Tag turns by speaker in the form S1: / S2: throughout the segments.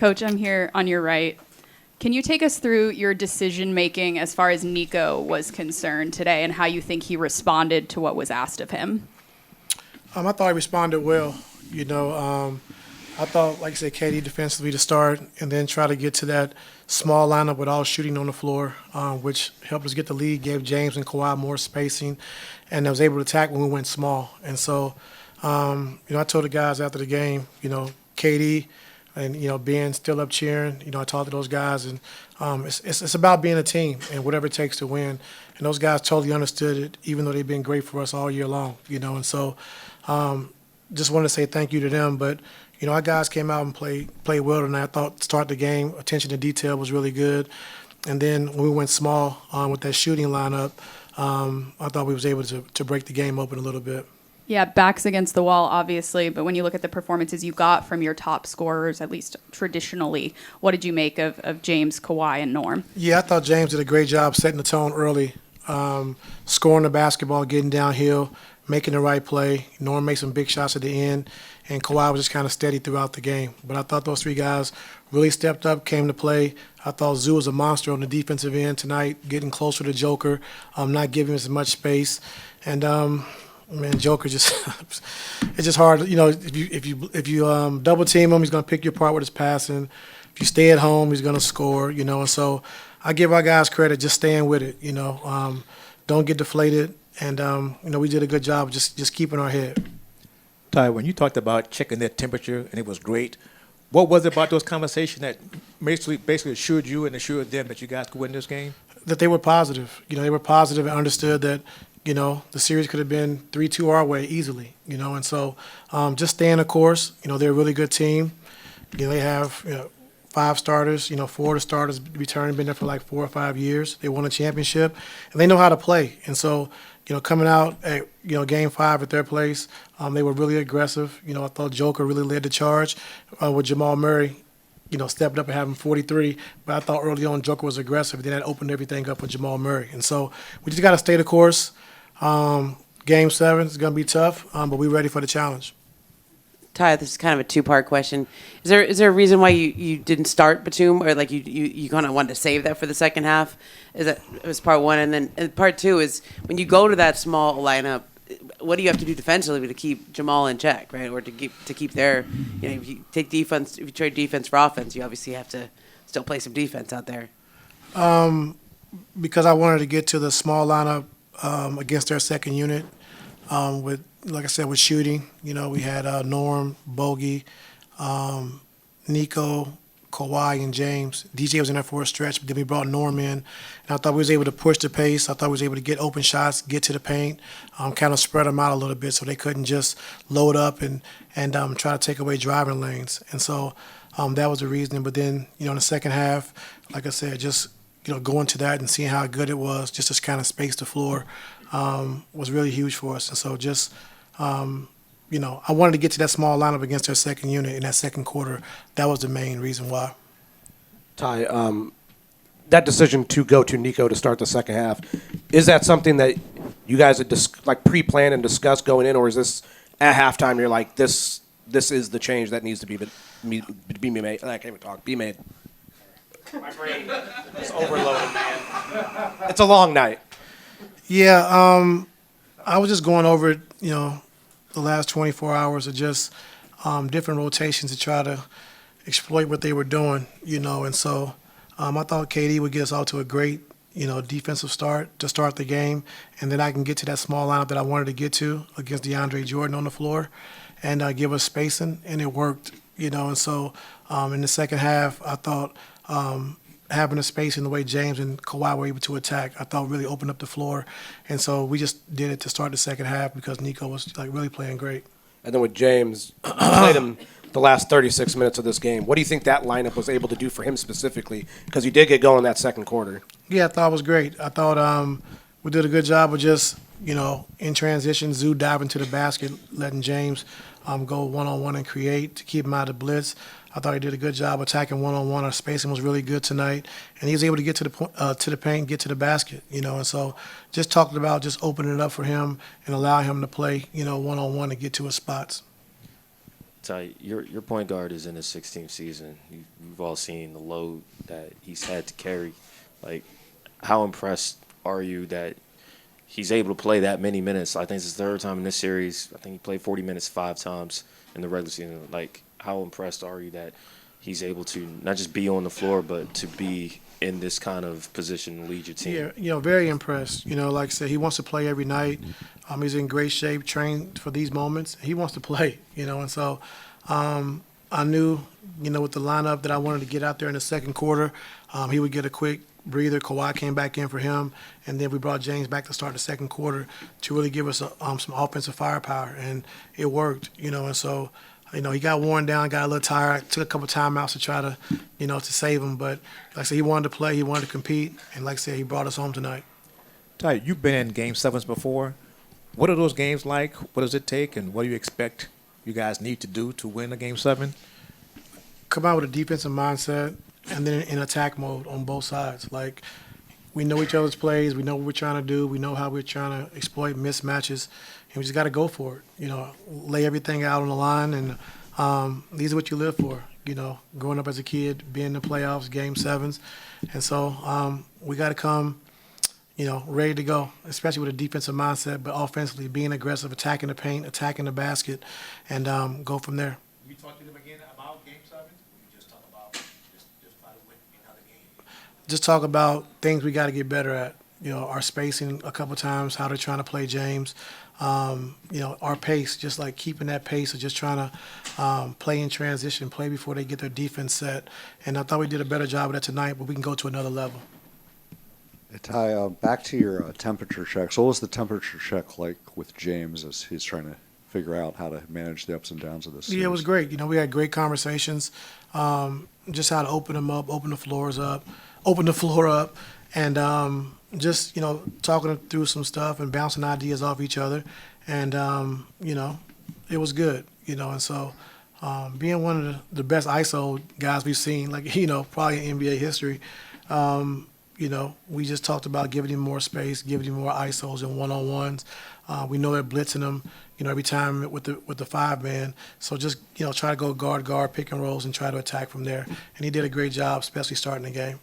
S1: Coach, I'm here on your right. Can you take us through your decision-making as far as Nico was concerned today and how you think he responded to what was asked of him?
S2: I thought he responded well. I thought, like I said, KD defensively to start and then try to get to that small lineup with all shooting on the floor, which helped us get the lead, gave James and Kawhi more spacing, and I was able to attack when we went small. And so, I told the guys after the game, KD and, Ben still up cheering. I talked to those guys, and it's about being a team and whatever it takes to win. And those guys totally understood it, even though they've been great for us all year long, and so just wanted to say thank you to them. But, our guys came out and played well tonight. I thought to start the game, attention to detail was really good. And then when we went small with that shooting lineup, I thought we was able to break the game open a little bit.
S1: Yeah, backs against the wall, obviously. But when you look at the performances you got from your top scorers, at least traditionally, what did you make of James, Kawhi, and Norm?
S2: Yeah, I thought James did a great job setting the tone early, scoring the basketball, getting downhill, making the right play. Norm made some big shots at the end, and Kawhi was just kind of steady throughout the game. But I thought those three guys really stepped up, came to play. I thought Zoo was a monster on the defensive end tonight, getting closer to Joker, not giving him as much space. And, Joker just it's just hard. If you double team him, he's going to pick you apart with his passing. If you stay at home, he's going to score, And so I give our guys credit just staying with it, Don't get deflated. And, we did a good job just keeping our head.
S3: Ty, when you talked about checking their temperature and it was great, what was it about those conversations that basically assured you and assured them that you guys could win this game?
S2: That they were positive. They were positive and understood that, the series could have been 3-2 our way easily, And so just staying the course. They're a really good team. They have, 5 starters. 4 of the starters returning, been there for like 4 or 5 years. They won a championship, and they know how to play. And so, coming out at, Game 5 at their place, they were really aggressive. I thought Joker really led the charge with Jamal Murray, stepped up and having 43. But I thought early on Joker was aggressive. Then that opened everything up with Jamal Murray. And so we just got to stay the course. Game 7 is going to be tough, but we're ready for the challenge.
S4: Ty, this is kind of a two-part question. Is there a reason why you didn't start Batum, or like you kind of wanted to save that for the second half? It was part one, and then part two is when you go to that small lineup, what do you have to do defensively to keep Jamal in check, right? Or to keep their, if you trade defense for offense, you obviously have to still play some defense out there.
S2: Because I wanted to get to the small lineup against their second unit with. Like I said, with shooting, we had Norm, Bogey, Nico, Kawhi, and James. DJ was in there for a stretch, but then we brought Norm in. And I thought we was able to push the pace. I thought we was able to get open shots, get to the paint, kind of spread them out a little bit so they couldn't just load up and try to take away driving lanes. And so that was the reason. But then, in the second half, like I said, just, going to that and seeing how good it was, just to kind of space the floor was really huge for us. And so just – I wanted to get to that small lineup against their second unit in that second quarter. That was the main reason why.
S5: Ty, that decision to go to Nico to start the second half, is that something that you guys had pre-planned and discussed going in, or is this at halftime you're like, this is the change that needs to be made? I can't even talk. Be made. My brain is overloaded, man. It's a long night.
S2: Yeah, I was just going over it, the last 24 hours of just different rotations to try to exploit what they were doing, And so I thought KD would get us out to a great, defensive start to start the game, and then I can get to that small lineup that I wanted to get to against DeAndre Jordan on the floor and give us spacing, and it worked, And so in the second half, I thought having the space in the way James and Kawhi were able to attack, I thought really opened up the floor. And so we just did it to start the second half because Nico was really playing great.
S5: And then with James, you played him the last 36 minutes of this game. What do you think that lineup was able to do for him specifically? Because you did get going that second quarter.
S2: Yeah, I thought it was great. I thought we did a good job of just, in transition, Zoo diving to the basket, letting James go one-on-one and create to keep him out of the blitz. I thought he did a good job attacking one-on-one. Our spacing was really good tonight, and he was able to get to the paint, get to the basket, And so just talking about just opening it up for him and allowing him to play, one-on-one and get to his spots.
S6: Ty, your point guard is in his 16th season. You've all seen the load that he's had to carry. Like, how impressed are you that he's able to play that many minutes? I think it's his third time in this series. I think he played 40 minutes 5 times in the regular season. Like, how impressed are you that he's able to not just be on the floor, but to be in this kind of position to lead your team?
S2: Yeah, very impressed. Like I said, he wants to play every night. He's in great shape, trained for these moments. He wants to play, and so I knew, with the lineup that I wanted to get out there in the second quarter, he would get a quick breather. Kawhi came back in for him, and then we brought James back to start the second quarter to really give us some offensive firepower, and it worked, and so he got worn down, got a little tired. I took a couple timeouts to try to, to save him. But like I said, he wanted to play, he wanted to compete, and like I said, he brought us home tonight.
S3: Ty, you've been in Game 7s before. What are those games like? What does it take, and what do you expect you guys need to do to win a Game 7?
S2: Come out with a defensive mindset and then in attack mode on both sides. Like, we know each other's plays. We know what we're trying to do. We know how we're trying to exploit mismatches. And we just got to go for it. Lay everything out on the line. And these are what you live for, growing up as a kid, being in the playoffs, Game 7s. And so we got to come, ready to go, especially with a defensive mindset, but offensively being aggressive, attacking the paint, attacking the basket, and go from there.
S3: You talk to them again about Game 7? Or you just talk about just try to win another game?
S2: Just talk about things we got to get better at. Our spacing a couple times, how they're trying to play James. Our pace, just like keeping that pace of just trying to play in transition, play before they get their defense set. And I thought we did a better job of that tonight, but we can go to another level.
S7: Ty, back to your temperature checks. What was the temperature check like with James as he's trying to figure out how to manage the ups and downs of this series?
S2: Yeah, it was great. We had great conversations, just how to open them up, open the floor up, and just, talking through some stuff and bouncing ideas off each other. And, it was good, and so being one of the best ISO guys we've seen, like, probably in NBA history, we just talked about giving him more space, giving him more ISOs and one-on-ones. We know they're blitzing him, every time with the 5-man. So just, try to go guard, pick and rolls, and try to attack from there. And he did a great job, especially starting the game.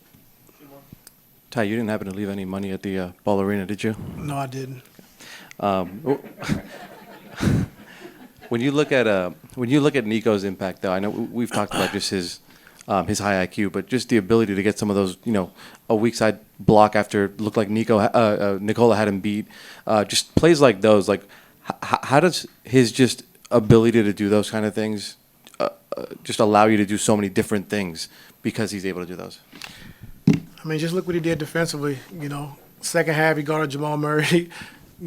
S8: Ty, you didn't happen to leave any money at the Ball Arena, did you?
S2: No, I didn't.
S8: When you look at Nico's impact, though, I know we've talked about just his high IQ, but just the ability to get some of those, a weak side block after it looked like Nikola had him beat, just plays like those. Like, how does his just ability to do those kind of things just allow you to do so many different things because he's able to do those?
S2: I mean, just look what he did defensively. Second half he guarded Jamal Murray,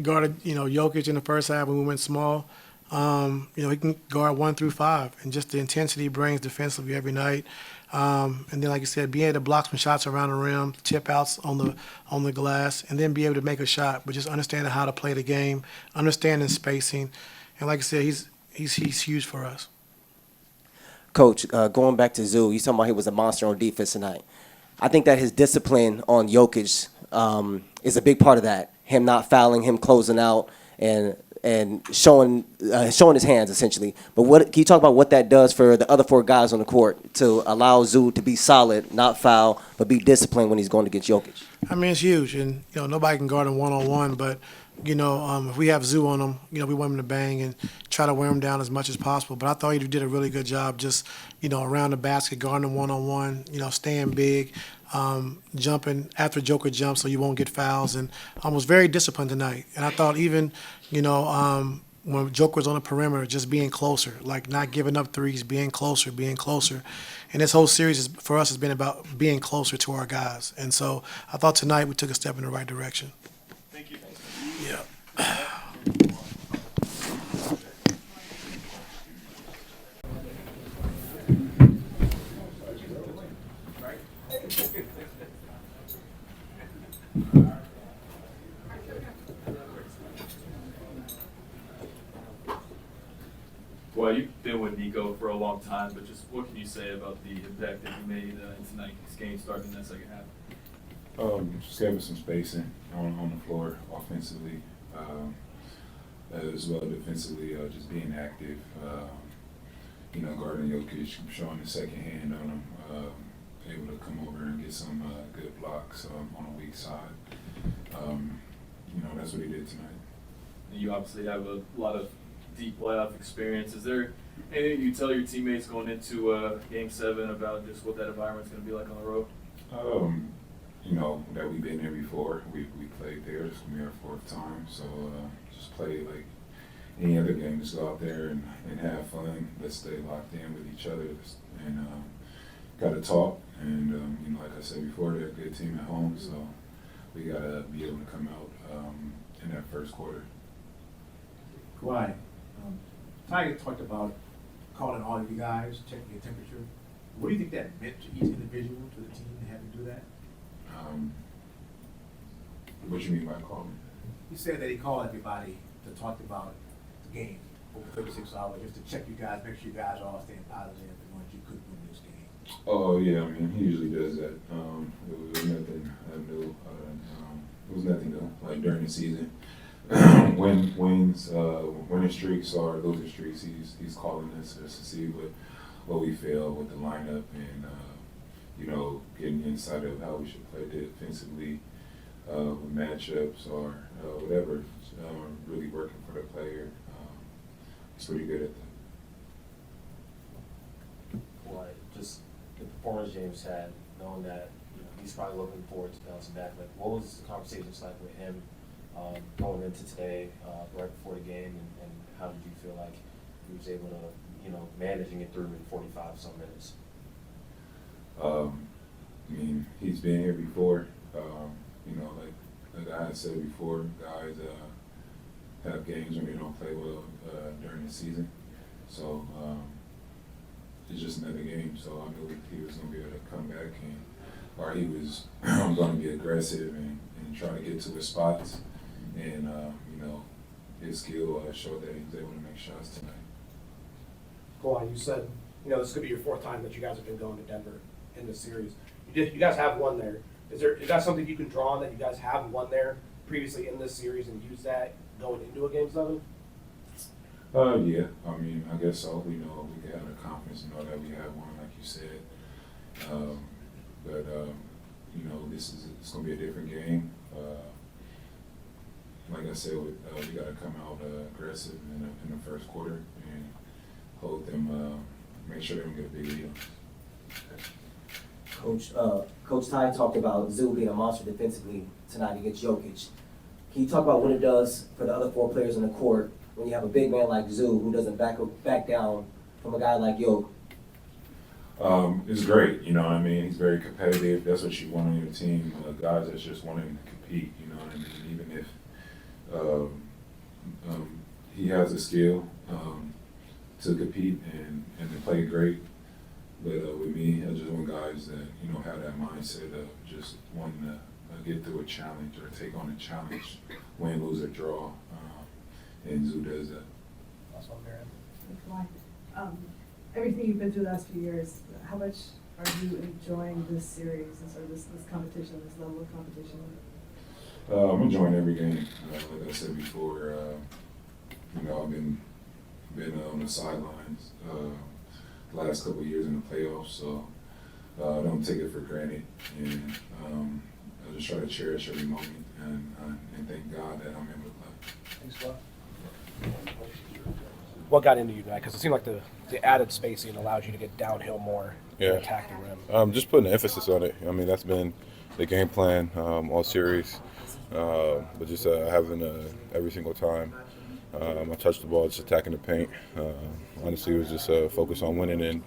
S2: guarded Jokic in the first half when we went small. He can guard 1 through 5, and just the intensity he brings defensively every night. And then, like you said, being able to block some shots around the rim, chip outs on the glass, and then be able to make a shot. But just understanding how to play the game, understanding spacing, and like I said, he's huge for us.
S9: Coach, going back to Zoo, you talking about he was a monster on defense tonight. I think that his discipline on Jokic is a big part of that. Him not fouling, him closing out, and showing his hands essentially. But can you talk about what that does for the other 4 guys on the court to allow Zoo to be solid, not foul, but be disciplined when he's going against Jokic?
S2: I mean, it's huge, and nobody can guard him one-on-one, but if we have Zoo on him, we want him to bang and try to wear him down as much as possible. But I thought he did a really good job just, around the basket, guarding him one-on-one, staying big, jumping after Joker jumps so you won't get fouls, and was very disciplined tonight. And I thought even, when Joker was on the perimeter, just being closer, like not giving up threes, being closer. And this whole series for us has been about being closer to our guys. And so I thought tonight we took a step in the right direction.
S8: Thank you.
S2: Yeah.
S10: Well, you've been with Nico for a long time, but just what can you say about the impact that he made in tonight's game starting in that second half?
S11: Just having some spacing on the floor offensively, as well defensively, just being active. guarding Jokic, showing the second hand on him, able to come over and get some good blocks on a weak side. That's what he did tonight.
S10: You obviously have a lot of deep playoff experience. Is there anything you tell your teammates going into Game 7 about just what that environment's going to be like on the road?
S11: That we've been here before. We played there. This will be our fourth time. So just play like any other game. Just go out there and have fun. Let's stay locked in with each other and got to talk. And, like I said before, they're a good team at home. So we got to be able to come out in that first quarter.
S3: Kawhi, Tiger talked about calling all of you guys, checking your temperature. What do you think that meant to each individual, to the team, to have to do that?
S11: What you mean by calling?
S3: He said that he called everybody to talk about the game over 36 hours, just to check you guys, make sure you guys are all staying positive and knowing you could win this game.
S11: Oh, yeah, he usually does that. It was nothing new. It was nothing new, like during the season. Winning streaks or losing streaks, he's calling us just to see what we feel with the lineup and, getting inside of how we should play defensively with matchups or whatever. Really working for the player. He's pretty good at that.
S6: Like, just the performance James had, knowing that he's probably looking forward to bouncing back. Like, what was the conversations like with him going into today, right before the game, and how did you feel like he was able to, managing it through in 45 some minutes?
S11: He's been here before. Like I had said before, guys have games when they don't play well during the season. So it's just another game. So I knew he was going to be able to come back or he was going to be aggressive and try to get to his spots. And, his skill showed that he was able to make shots tonight.
S5: Kawhi, you said, this could be your fourth time that you guys have been going to Denver in this series. You guys have won there. Is that something you can draw on, that you guys have won there previously in this series and use that going into a Game 7?
S11: Yeah. I guess so. We can have the confidence to know that we have one, like you said. It's going to be a different game. Like I said, we got to come out aggressive in the first quarter and hold them, make sure they don't get a big lead.
S9: Coach Ty talked about Zoo being a monster defensively tonight against Jokic. Can you talk about what it does for the other four players on the court when you have a big man like Zoo who doesn't back down from a guy like Jokic?
S11: It's great, He's very competitive. That's what you want on your team. Guys that's just wanting to compete, Even if he has the skill to compete and to play great. But with me, I just want guys that, have that mindset of just wanting to get through a challenge or take on a challenge, win, lose, or draw. And Zoo does that.
S5: That's what I'm
S12: Everything you've been through the last few years, how much are you enjoying this series and sort of this competition, this level of competition?
S11: I'm enjoying every game. Like I said before, I've been on the sidelines the last couple of years in the playoffs, so I don't take it for granted, and I just try to cherish every moment and thank God that I'm able to play.
S5: Thanks a lot. What got into you tonight? Because it seemed like the added spacing allows you to get downhill more and attack the rim.
S13: Just putting emphasis on it. That's been the game plan all series. But just having every single time I touched the ball, just attacking the paint. Honestly, it was just focus on winning and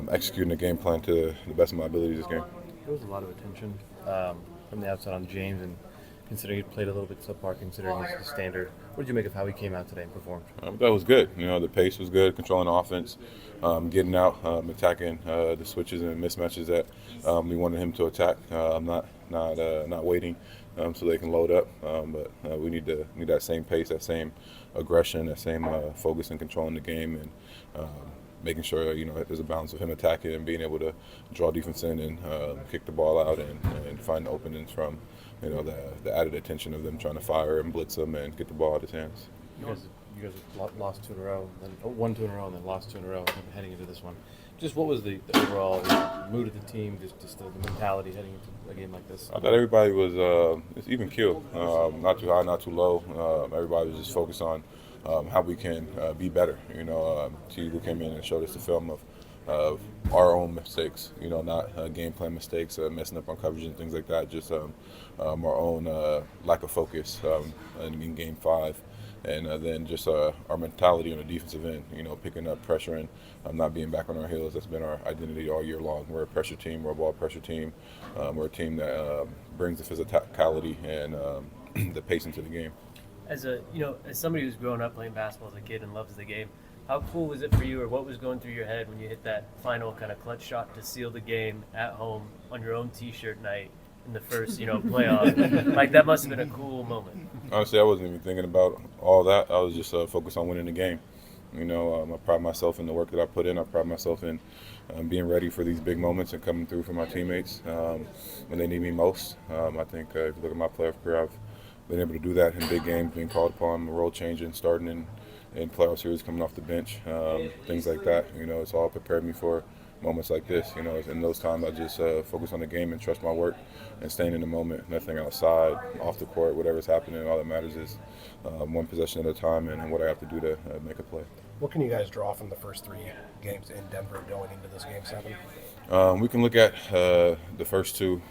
S13: executing the game plan to the best of my ability this game.
S8: There was a lot of attention from the outside on James, and considering he played a little bit subpar, considering his standard. What did you make of how he came out today and performed?
S13: That was good. The pace was good, controlling the offense, getting out, attacking the switches and mismatches that we wanted him to attack. Not waiting so they can load up. But we need that same pace, that same aggression, that same focus and controlling the game, and making sure there's a balance of him attacking and being able to draw defense in and kick the ball out and find the openings from the added attention of them trying to fire and blitz him and get the ball out of his hands.
S8: You guys you guys have lost 2 in a row, then won 2 in a row, and then lost 2 in a row heading into this one. Just what was the overall mood of the team, just the mentality heading into a game like this?
S13: I thought everybody was it's even keel, not too high, not too low. Everybody was just focused on how we can be better. T. Lue came in and showed us the film of our own mistakes. Not game plan mistakes, messing up on coverage and things like that. Just our own lack of focus in Game 5. And then just our mentality on the defensive end, picking up pressure and not being back on our heels. That's been our identity all year long. We're a pressure team. We're a ball pressure team. We're a team that brings the physicality and the pace into the game.
S14: As somebody who's grown up playing basketball as a kid and loves the game, how cool was it for you, or what was going through your head when you hit that final kind of clutch shot to seal the game at home on your own T-shirt night in the first, playoff? Like, that must have been a cool moment.
S13: Honestly, I wasn't even thinking about all that. I was just focused on winning the game. I pride myself in the work that I put in. I pride myself in being ready for these big moments and coming through for my teammates when they need me most. I think if you look at my playoff career, I've been able to do that in big games, being called upon, role changing, starting in playoff series, coming off the bench, things like that. It's all prepared me for moments like this. In those times, I just focus on the game and trust my work and staying in the moment. Nothing outside, off the court, whatever's happening. All that matters is one possession at a time and what I have to do to make a play.
S5: What can you guys draw from the first 3 games in Denver going into this Game 7?
S13: We can look at the first 2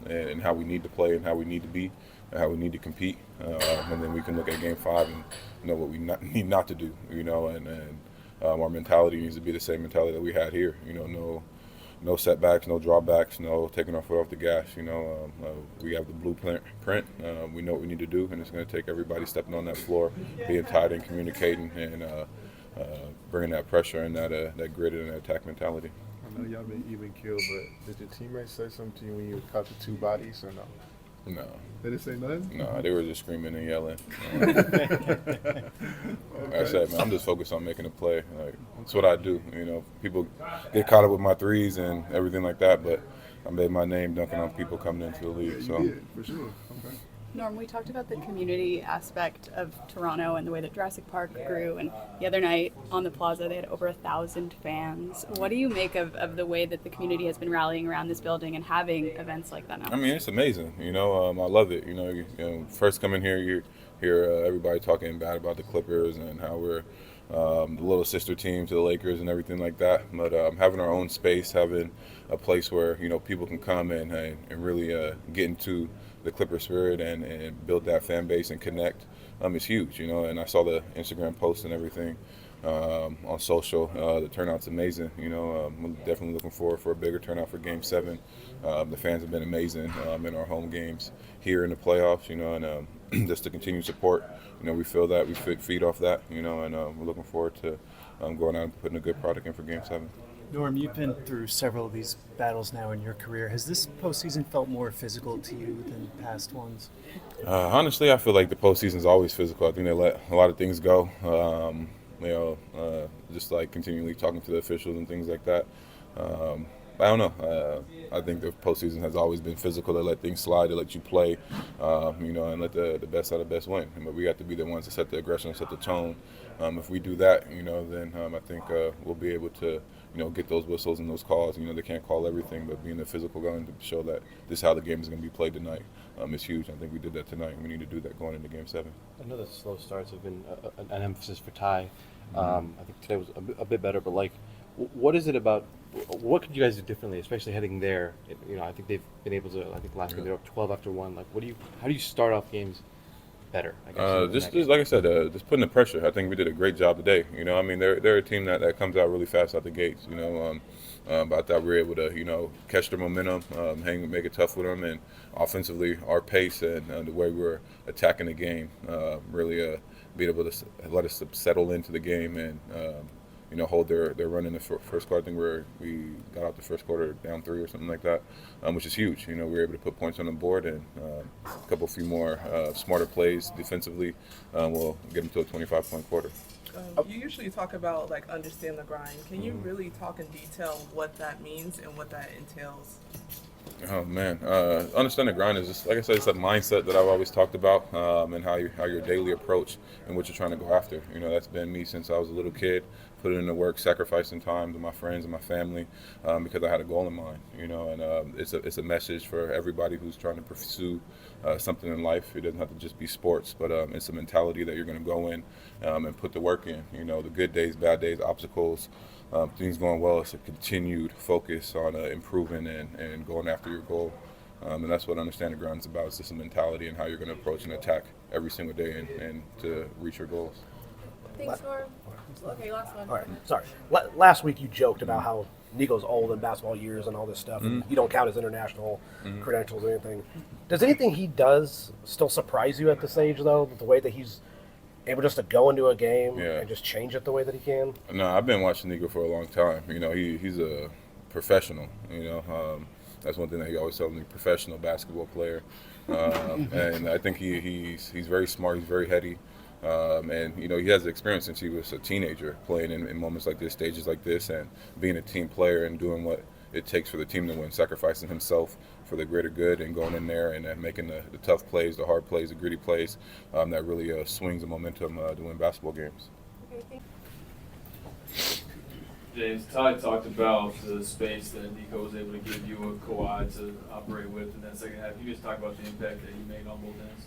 S13: and how we need to play and how we need to be and how we need to compete. And then we can look at Game 5 and know what we need not to do, and our mentality needs to be the same mentality that we had here. No setbacks, no drawbacks, no taking our foot off the gas. We have the blueprint. We know what we need to do, and it's going to take everybody stepping on that floor, being tight and communicating, and bringing that pressure and that grit and that attack mentality.
S15: I know y'all been even killed, but did your teammates say something to you when you caught the 2 bodies or no?
S13: No.
S15: They didn't say nothing?
S13: No, they were just screaming and yelling. Like I said, man, I'm just focused on making a play. That's what I do. People get caught up with my threes and everything like that, but I made my name dunking on people coming into the league.
S15: Yeah,
S13: so.
S15: you did, for sure. Okay.
S1: Norm, we talked about the community aspect of Toronto and the way that Jurassic Park grew. And the other night on the Plaza, they had over 1,000 fans. What do you make of the way that the community has been rallying around this building and having events like that now?
S13: I mean, it's amazing. I love it. First coming here, you hear everybody talking bad about the Clippers and how we're the little sister team to the Lakers and everything like that. But having our own space, having a place where people can come and really get into the Clipper spirit and build that fan base and connect is huge. And I saw the Instagram posts and everything on social. The turnout's amazing. I'm definitely looking forward for a bigger turnout for Game 7. The fans have been amazing in our home games here in the playoffs. And just to continue support. We feel that we feed off that. And we're looking forward to going out and putting a good product in for Game 7.
S16: Norm, you've been through several of these battles now in your career. Has this postseason felt more physical to you than past ones?
S13: Honestly, I feel like the postseason's always physical. I think they let a lot of things go. Just like continually talking to the officials and things like that. I don't know. I think the postseason has always been physical. They let things slide. They let you play, and let the best out of the best win. But we got to be the ones to set the aggression, set the tone. If we do that, then I think we'll be able to, get those whistles and those calls. They can't call everything, but being the physical going to show that this is how the game is going to be played tonight is huge. I think we did that tonight. We need to do that going into Game 7.
S8: I know that slow starts have been an emphasis for Ty. I think today was a bit better, but what is it about? What could you guys do differently, especially heading there? I think they've been able to. I think last game they were up 12 after 1. How do you start off games better?
S13: Just like I said, just putting the pressure. I think we did a great job today. They're a team that comes out really fast out the gates. But I thought we were able to catch their momentum, make it tough with them, and offensively our pace and the way we were attacking the game really being able to let us settle into the game and. Hold their run in the first quarter. I think we got out the first quarter down 3 or something like that, which is huge. We were able to put points on the board and a few more smarter plays defensively will get them to a 25-point quarter.
S17: You usually talk about like understand the grind. Can you really talk in detail what that means and what that entails?
S13: Oh man, understand the grind is just like I said. It's a mindset that I've always talked about, and how your daily approach and what you're trying to go after. You know, that's been me since I was a little kid. Put in the work, sacrificing time to my friends and my family, because I had a goal in mind. You know, and it's a message for everybody who's trying to pursue something in life. It doesn't have to just be sports, but it's a mentality that you're going to go in and put the work in. You know, the good days, bad days, obstacles. Things going well, it's a continued focus on improving and going after your goal. And that's what Understand the Grind is about. It's just a mentality and how you're going to approach and attack every single day and to reach your goals.
S1: Thanks, Norm. Okay, last one.
S5: All right, sorry. Last week you joked about how Nico's old in basketball years and all this stuff, and you don't count his international credentials or anything. Does anything he does still surprise you at this age, though? The way that he's able just to go into a game and just change it the way that he can?
S13: No, I've been watching Nico for a long time. You know, he's a professional. You know, that's one thing that he always tells me: professional basketball player. And I think he's very smart. He's very heady. And you know, he has the experience since he was a teenager, playing in moments like this, stages like this, and being a team player and doing what it takes for the team to win, sacrificing himself for the greater good and going in there and making the tough plays, the hard plays, the gritty plays that really swings the momentum to win basketball games.
S10: James, Ty talked about the space that Nico was able to give you a Kawhi to operate with in that second half. Can you just talk about the impact that he made on both ends?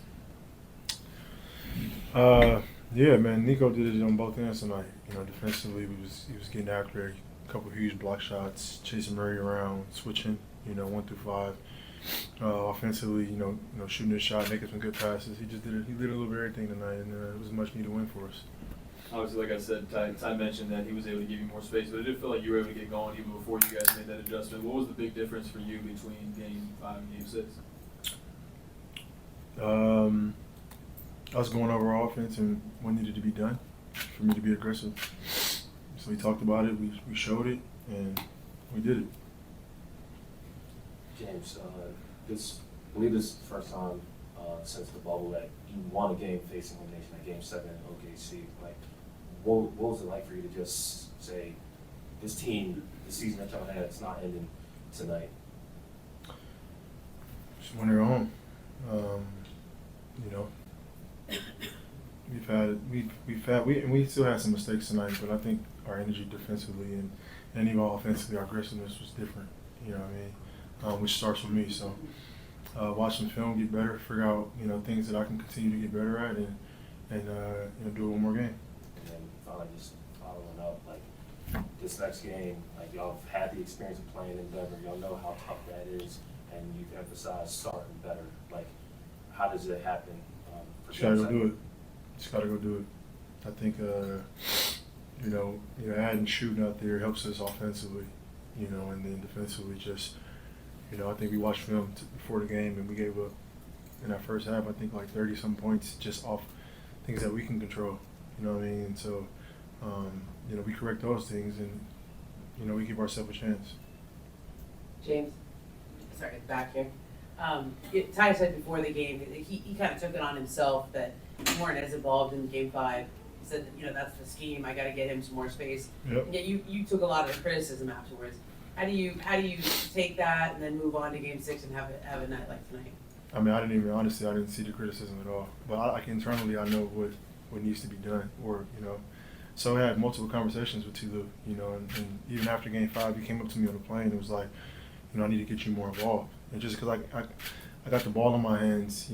S2: Yeah, man, Nico did it on both ends tonight. You know, defensively, he was getting after it. A couple of huge block shots, chasing Murray around, switching, 1 through 5. Offensively, you know, shooting his shot, making some good passes. He did a little bit of everything tonight, and it was a much needed win for us.
S10: Obviously, like I said, Ty mentioned that he was able to give you more space, but it did feel like you were able to get going even before you guys made that adjustment. What was the big difference for you between Game 5 and Game 6?
S2: Us going over our offense and what needed to be done for me to be aggressive. So we talked about it, we showed it, and we did it.
S18: James, I believe this is the first time since the bubble that you won a game facing elimination at Game 7 in OKC. Like, what was it like for you to just say, this team, the season that y'all had, it's not ending tonight?
S2: Just when they're home, we still had some mistakes tonight, but I think our energy defensively and even offensively, our aggressiveness was different. You know what I mean? Which starts with me. So watching film, get better, figure out things that I can continue to get better at, and do one more game.
S18: And then finally, just following up, like this next game, like y'all have had the experience of playing in Denver. Y'all know how tough that is, and you've emphasized starting better. Like, how does it happen?
S2: Just gotta go do it. Just gotta go do it. I think adding shooting out there helps us offensively, and then defensively just. I think we watched film before the game, and we gave up in that first half, I think, like 30-some points just off things that we can control. You know what I mean? And so, we correct those things, and, we give ourselves a chance.
S4: James, sorry, back here. Ty said before the game, he kind of took it on himself that you weren't as involved in Game 5. He said, that's the scheme. I got to get him some more space.
S2: Yep.
S4: Yet you took a lot of the criticism afterwards. How do you take that and then move on to Game 6 and have a night like tonight?
S2: I mean, I didn't see the criticism at all. But internally, I know what needs to be done. Or so I had multiple conversations with T. Lue, and even after Game 5, he came up to me on the plane and was like, I need to get you more involved. And just because I got the ball in my hands,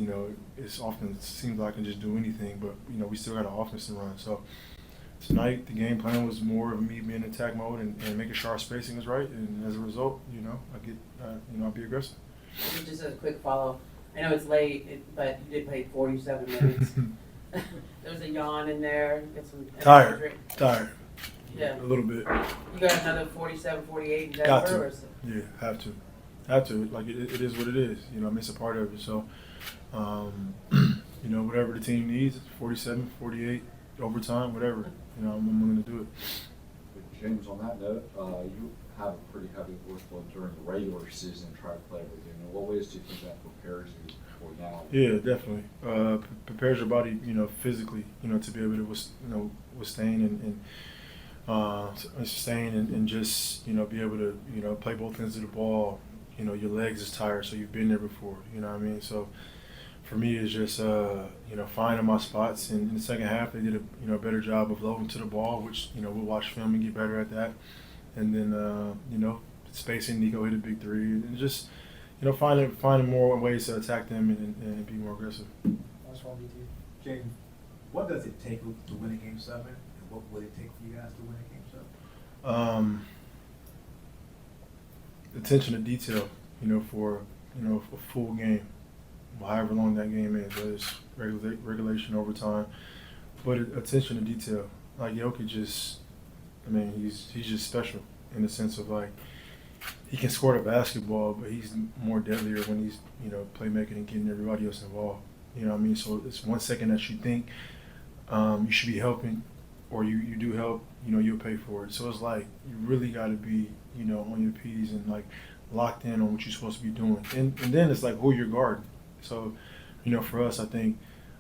S2: it seems like I can just do anything. But we still got an offense to run. So. Tonight, the game plan was more of me being in attack mode and making sure our spacing is right, and as a result, I'll be aggressive.
S4: Just a quick follow. I know it's late, but you did play 47 minutes. There was a yawn in there.
S2: Tired.
S4: Yeah.
S2: A little bit.
S4: You got another 47, 48 in Denver?
S2: Got to. Yeah, have to. Like, it is what it is. It's a part of it. So, whatever the team needs, 47, 48, overtime, whatever. I'm willing to do it.
S7: James, on that note, you have a pretty heavy workload during the regular season and try to play everything. In what ways do you think that prepares you for now?
S2: Yeah, definitely. Prepares your body, physically, to be able to,
S19: withstand and sustain and just, be able to, play both ends of the ball. Your legs is tired, so you've been there before, you know what I mean? So for me, it's just, finding my spots. And in the second half, they did a, better job of loading to the ball, which, we'll watch film and get better at that. And then, spacing, Nico hit a big three. And just, finding more ways to attack them and be more aggressive.
S3: Last one, BT. James, what does it take to win a Game 7? And what would it take for you guys to win a Game 7?
S19: Attention to detail, for, a full game, however long that game is, whether it's regulation, overtime. But attention to detail. Like Jokic he's just special in the sense of like, he can score the basketball, but he's more deadlier when he's, playmaking and getting everybody else involved. You know what I mean? So it's 1 second that you think you should be helping, or you do help, you'll pay for it. So it's like, you really got to be, on your P's and like locked in on what you're supposed to be doing. And then it's like who you're guarding. So, for us, I think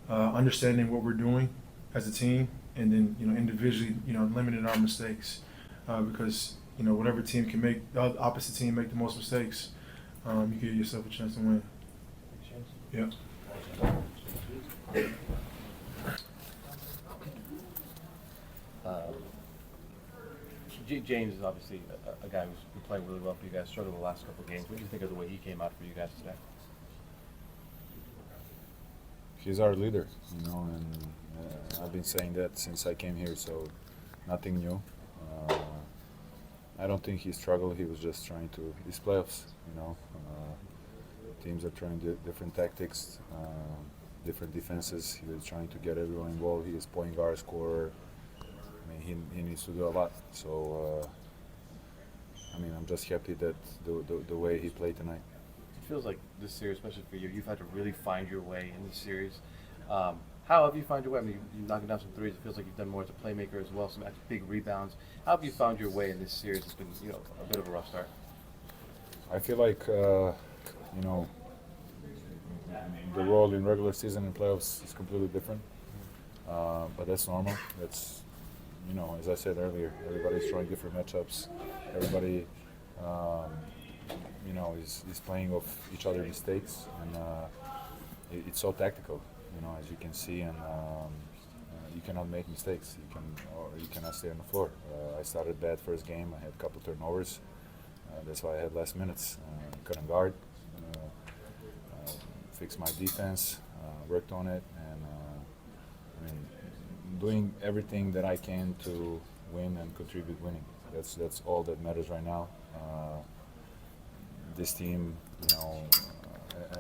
S19: understanding what we're doing as a team, and then, individually, limiting our mistakes. Because, whatever team can make, the opposite team make the most mistakes, you give yourself a chance to win. Yeah.
S8: James is obviously a guy who's been playing really well for you guys, struggled the last couple of games. What do you think of the way he came out for you guys today?
S11: He's our leader, and I've been saying that since I came here, so nothing new. I don't think he struggled. He was just trying to. These playoffs, teams are trying different tactics, different defenses. He was trying to get everyone involved. He is point guard, scorer. He needs to do a lot. So, I'm just happy that the way he played tonight.
S8: It feels like this series, especially for you, you've had to really find your way in this series. How have you found your way? You're knocking down some threes. It feels like you've done more as a playmaker as well, some big rebounds. How have you found your way in this series? It's been, a bit of a rough start.
S11: I feel like, the role in regular season and playoffs is completely different. But that's normal. That's, as I said earlier, everybody's trying different matchups. Everybody, is playing off each other's mistakes, and it's so tactical. As you can see, and you cannot make mistakes. You cannot stay on the floor. I started bad first game. I had a couple turnovers. That's why I had less minutes. Couldn't guard. Fixed my defense. Worked on it, and doing everything that I can to win and contribute winning. That's all that matters right now. This team,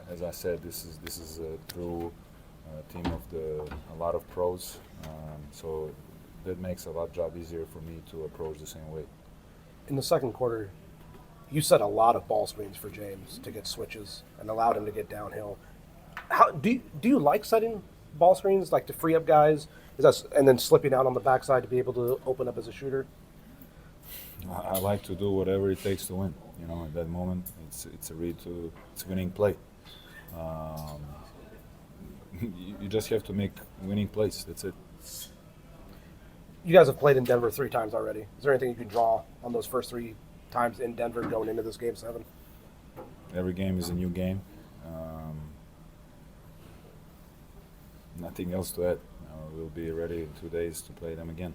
S11: as I said, this is a true team of a lot of pros, so that makes a lot job easier for me to approach the same way.
S5: In the second quarter, you set a lot of ball screens for James to get switches and allowed him to get downhill. How do you like setting ball screens, like to free up guys, and then slipping out on the backside to be able to open up as a shooter?
S11: I like to do whatever it takes to win. At that moment, it's a winning play. You just have to make winning plays. That's it.
S5: You guys have played in Denver 3 times already. Is there anything you can draw on those first 3 times in Denver going into this Game 7?
S11: Every game is a new game. Nothing else to add. We'll be ready in 2 days to play them again.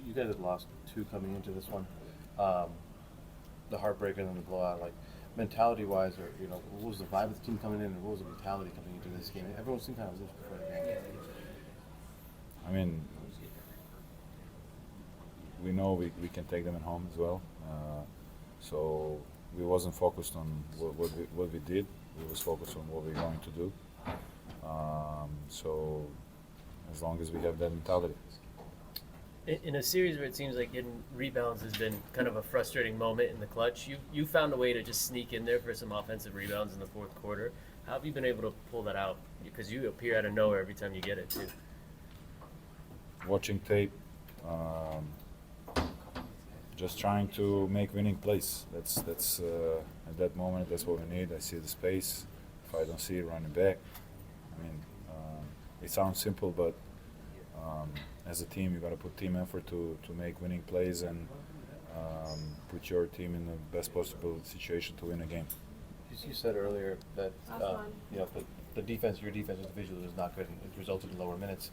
S8: You guys had lost 2 coming into this one. The heartbreaker and the blowout, mentality-wise, or what was the vibe of the team coming in, and what was the mentality coming into this game? Everyone seemed kind of lose before the game.
S11: We know we can take them at home as well. So we wasn't focused on what we did. We was focused on what we're going to do. So as long as we have that mentality.
S14: In a series where it seems like getting rebounds has been kind of a frustrating moment in the clutch, you found a way to just sneak in there for some offensive rebounds in the fourth quarter. How have you been able to pull that out? Because you appear out of nowhere every time you get it, too.
S11: Watching tape, just trying to make winning plays. That's at that moment, that's what we need. I see the space. If I don't see it, running back. It sounds simple, but
S20: as a team, you got to put team effort to make winning plays and put your team in the best possible situation to win a game.
S8: You said earlier that you know the defense, your defense individually was not good, and it resulted in lower minutes.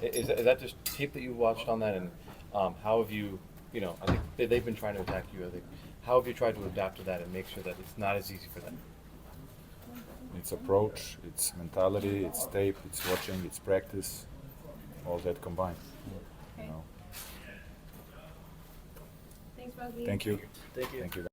S8: Is that just tape that you watched on that, and how have you, you know, I think they've been trying to attack you. I think how have you tried to adapt to that and make sure that it's not as easy for them?
S20: It's approach, it's mentality, it's tape, it's watching, it's practice, all that combined.
S1: Okay.
S20: You know.
S1: Thanks, Buggy.
S20: Thank you.
S14: Thank you.
S20: Thank you.